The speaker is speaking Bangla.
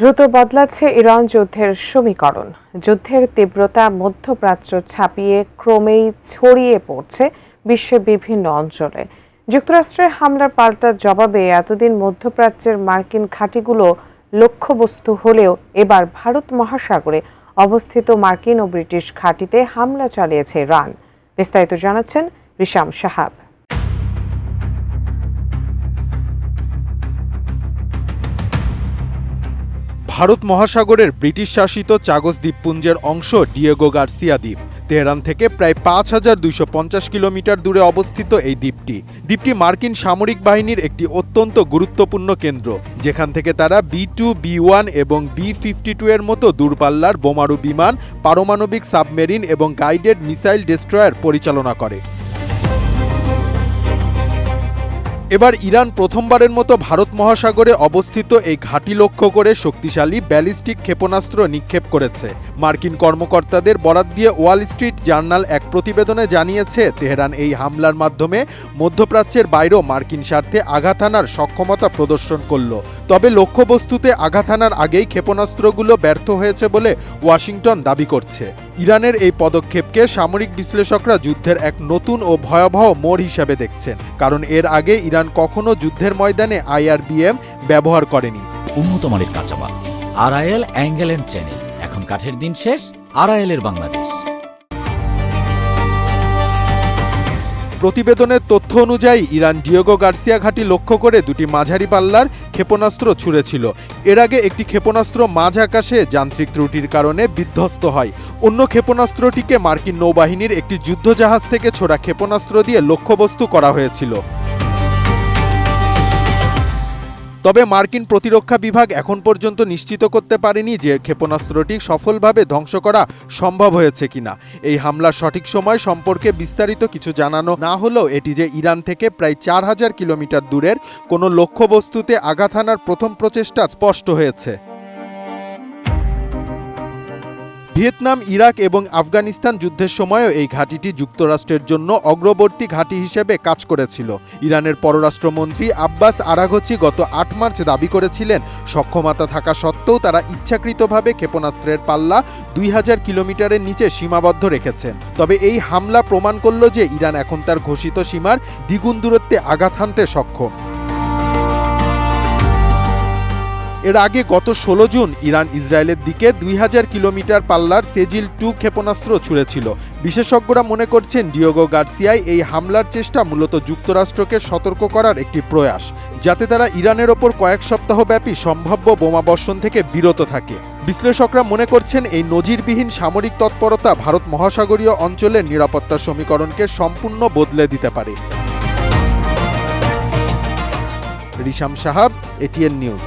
দ্রুত বদলাচ্ছে ইরান যুদ্ধের সমীকরণ। যুদ্ধের তীব্রতা মধ্যপ্রাচ্য ছাপিয়ে ক্রমেই ছড়িয়ে পড়ছে বিশ্বের বিভিন্ন অঞ্চলে। যুক্তরাষ্ট্রের হামলার পাল্টা জবাবে এতদিন মধ্যপ্রাচ্যের মার্কিন ঘাঁটিগুলো লক্ষ্যবস্তু হলেও এবার ভারত মহাসাগরে অবস্থিত মার্কিন ও ব্রিটিশ ঘাঁটিতে হামলা চালিয়েছে ইরান। বিস্তারিত জানাচ্ছেন রিশাম সাহাব। ভারত মহাসাগরের ব্রিটিশ শাসিত চাগস দ্বীপপুঞ্জের অংশ ডিয়েগো গার্সিয়া দ্বীপ। তেহরান থেকে প্রায় ৫,২৫০ কিলোমিটার দূরে অবস্থিত এই দ্বীপটি মার্কিন সামরিক বাহিনীর একটি অত্যন্ত গুরুত্বপূর্ণ কেন্দ্র, যেখান থেকে তারা B-2, B-1 এবং B-52 এর মতো দূরপাল্লার বোমারু বিমান, পারমাণবিক সাবমেরিন এবং গাইডেড মিসাইল ডেস্ট্রয়ার পরিচালনা করে। এবার ইরান প্রথমবারের মতো ভারত মহাসাগরে অবস্থিত এই ঘাঁটি লক্ষ্য করে শক্তিশালী ব্যালিস্টিক ক্ষেপণাস্ত্র নিক্ষেপ করেছে। মার্কিন কর্মকর্তাদের বরাত দিয়ে ওয়াল স্ট্রিট জার্নাল এক প্রতিবেদনে জানিয়েছে, তেহরান এই হামলার মাধ্যমে মধ্যপ্রাচ্যের বাইরেও মার্কিন স্বার্থে আঘাত হানার সক্ষমতা প্রদর্শন করল। তবে লক্ষ্যবস্তুতে আঘাত হানার আগেই ক্ষেপণাস্ত্রগুলো ব্যর্থ হয়েছে বলে ওয়াশিংটন দাবি করছে। ইরানের এই পদক্ষেপকে সামরিক বিশ্লেষকরা যুদ্ধের এক নতুন ও ভয়াবহ মোড় হিসেবে দেখছেন, কারণ এর আগে ইরান কখনো যুদ্ধের ময়দানে IRBM ব্যবহার করেনি। উন্নত মানের কাঁচামাল RIL অ্যাঙ্গেল এন্ড চ্যানেল। এখন কাঠের দিন শেষ, RIL এর বাংলাদেশ। প্রতিবেদনের তথ্য অনুযায়ী ইরান ডিয়েগো গার্সিয়া ঘাঁটি লক্ষ্য করে দুটি মাঝারি পাল্লার ক্ষেপণাস্ত্র ছুড়েছিল। এর আগে একটি ক্ষেপণাস্ত্র মাঝ আকাশে যান্ত্রিক ত্রুটির কারণে বিধ্বস্ত হয়। অন্য ক্ষেপণাস্ত্রটিকে মার্কিন নৌবাহিনীর একটি যুদ্ধজাহাজ থেকে ছোড়া ক্ষেপণাস্ত্র দিয়ে লক্ষ্যবস্তু করা হয়েছিল। তবে মার্কিন প্রতিরক্ষা বিভাগ এখন পর্যন্ত নিশ্চিত করতে পারেনি যে ক্ষেপণাস্ত্রটি সফলভাবে ধ্বংস করা সম্ভব হয়েছে কিনা। এই হামলার সঠিক সময় সম্পর্কে বিস্তারিত কিছু জানানো না হলেও এটি যে ইরান থেকে প্রায় ৪,০০০ কিলোমিটার দূরের কোনো লক্ষ্যবস্তুতে আঘাত হানার প্রথম প্রচেষ্টা স্পষ্ট হয়েছে। ভিয়েতনাম, ইরাক এবং আফগানিস্তান যুদ্ধের সময়ও এই ঘাঁটিটি যুক্তরাষ্ট্রের জন্য অগ্রবর্তী ঘাঁটি হিসেবে কাজ করেছিল। ইরানের পররাষ্ট্রমন্ত্রী আব্বাস আরাঘচি গত ৮ মার্চ দাবি করেছিলেন, সক্ষমতা থাকা সত্ত্বেও তারা ইচ্ছাকৃতভাবে ক্ষেপণাস্ত্রের পাল্লা ২,০০০ কিলোমিটারের নিচে সীমাবদ্ধ রেখেছেন। তবে এই হামলা প্রমাণ করল যে ইরান এখন তার ঘোষিত সীমার দ্বিগুণ দূরত্বে আঘাত হানতে সক্ষম। এর আগে গত ১৬ জুন ইরান ইসরায়েলের দিকে ২,০০০ কিলোমিটার পাল্লার সেজিল-2 ক্ষেপণাস্ত্র ছুড়েছিল। বিশেষজ্ঞরা মনে করছেন, ডিয়েগো গার্সিয়ায় এই হামলার চেষ্টা মূলত যুক্তরাষ্ট্রকে সতর্ক করার একটি প্রয়াস, যাতে তারা ইরানের ওপর কয়েক সপ্তাহব্যাপী সম্ভাব্য বোমাবর্ষণ থেকে বিরত থাকে। বিশ্লেষকরা মনে করছেন, এই নজিরবিহীন সামরিক তৎপরতা ভারত মহাসাগরীয় অঞ্চলের নিরাপত্তা সমীকরণকে সম্পূর্ণ বদলে দিতে পারে। রিশাম সাহাব, ATN নিউজ।